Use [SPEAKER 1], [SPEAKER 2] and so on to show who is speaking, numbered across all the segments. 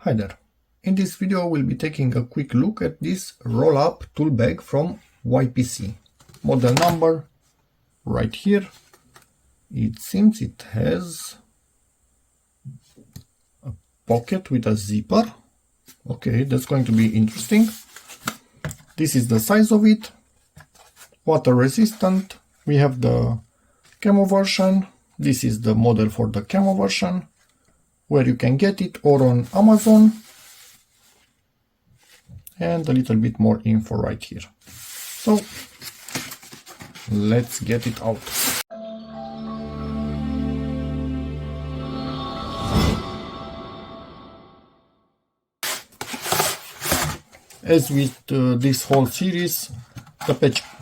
[SPEAKER 1] Hi there. In this video we'll be taking a quick look at this roll-up tool bag from YPC. Model number right here. It seems it has a pocket with a zipper. Okay, that's going to be interesting. This is the size of it. Water resistant. We have the camo version. This is the model for the camo version, where you can get it, or on Amazon, and a little bit more info right here. So let's get it out. As with this whole series, the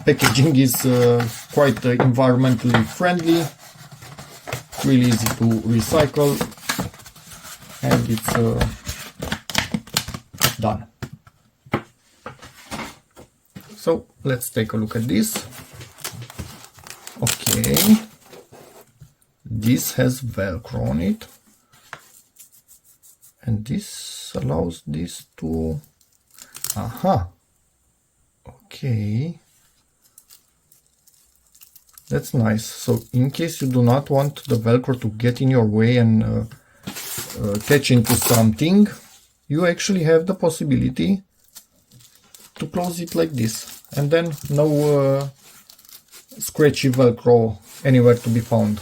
[SPEAKER 1] packaging is quite environmentally friendly, really easy to recycle, and it's done. So let's take a look at this. Okay, this has Velcro on it, and this allows this to, okay, that's nice. So in case you do not want the Velcro to get in your way and catch into something, you actually have the possibility to close it like this, and then no scratchy Velcro anywhere to be found.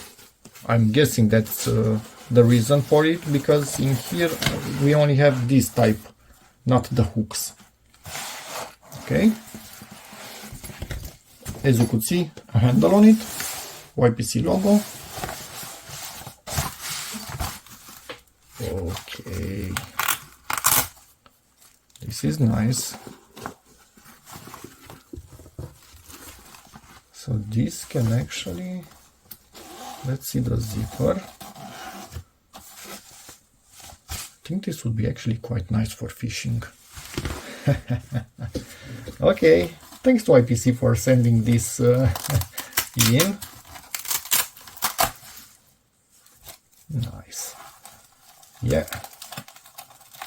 [SPEAKER 1] I'm guessing that's the reason for it, because in here we only have this type, not the hooks. Okay, as you could see, a handle on it, YPC logo. Okay, this is nice. So this can actually, let's see the zipper. I think this would be actually quite nice for fishing. Okay, thanks to YPC for sending this in. Nice. Yeah,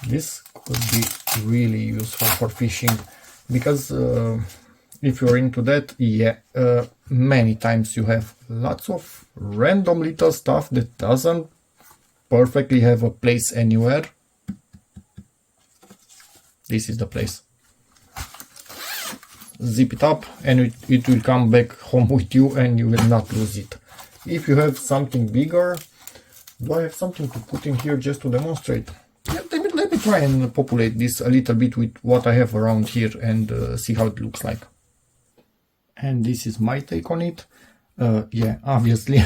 [SPEAKER 1] this could be really useful for fishing, because if you're into that, yeah, many times you have lots of random little stuff that doesn't perfectly have a place anywhere. This is the place. Zip it up and it will come back home with you, and you will not lose it. If you have something bigger, do I have something to put in here just to demonstrate? Yeah, let me try and populate this a little bit with what I have around here and see how it looks like. And this is my take on it. Yeah, obviously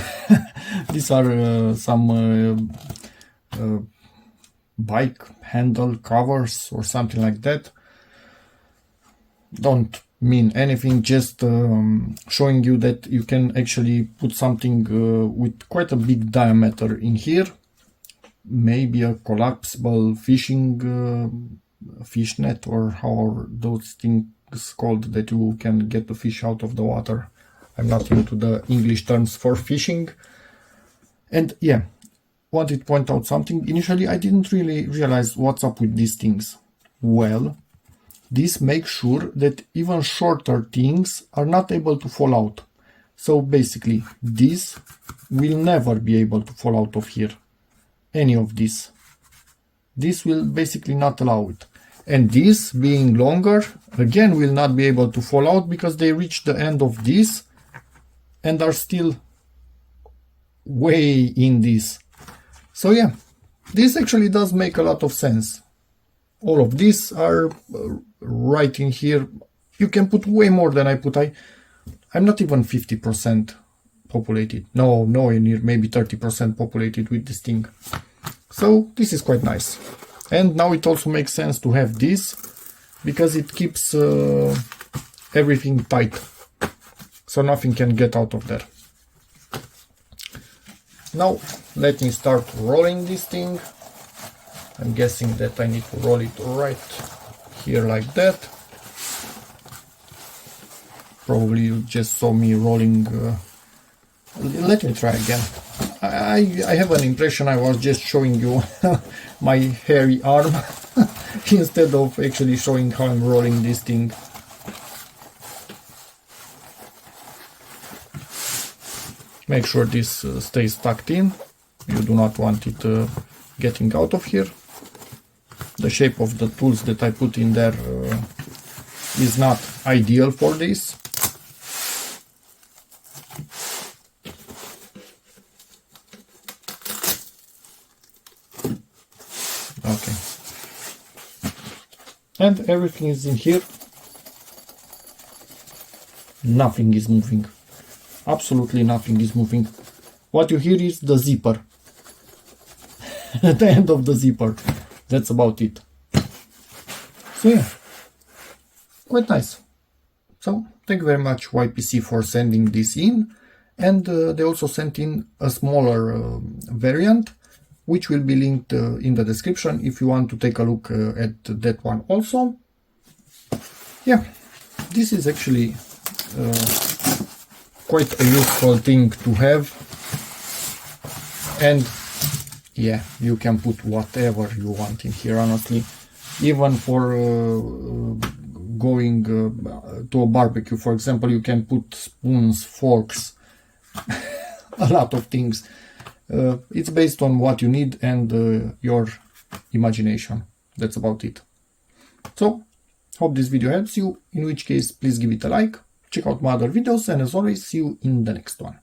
[SPEAKER 1] these are some bike handle covers or something like that. Don't mean anything, just showing you that you can actually put something with quite a big diameter in here. Maybe a collapsible fishing fish net, or how are those things called that you can get the fish out of the water. I'm not into the English terms for fishing. And yeah, wanted to point out something. Initially I didn't really realize what's up with these things. Well, this makes sure that even shorter things are not able to fall out. So basically this will never be able to fall out of here. Any of this. This will basically not allow it. And this, being longer, again will not be able to fall out, because they reach the end of this and are still way in this. So yeah, this actually does make a lot of sense. All of these are right in here. You can put way more than I put. I'm not even 50% populated. No, near maybe 30% populated with this thing. So this is quite nice. And now it also makes sense to have this, because it keeps everything tight, so nothing can get out of there. Now let me start rolling this thing. I'm guessing that I need to roll it right here like that. Probably you just saw me rolling. Let me try again. I have an impression I was just showing you my hairy arm instead of actually showing how I'm rolling this thing. Make sure this stays tucked in. You do not want it getting out of here. The shape of the tools that I put in there is not ideal for this. Okay. And everything is in here. Nothing is moving. Absolutely nothing is moving. What you hear is the zipper. At the end of the zipper. That's about it. So yeah, quite nice. So thank you very much YPC for sending this in, and they also sent in a smaller variant, which will be linked in the description if you want to take a look at that one also. Yeah, this is actually quite a useful thing to have, and yeah, you can put whatever you want in here, honestly. Even for going to a barbecue, for example, you can put spoons, forks, a lot of things. It's based on what you need and your imagination. That's about it. So, hope this video helps you, in which case please give it a like, check out my other videos, and as always, see you in the next one.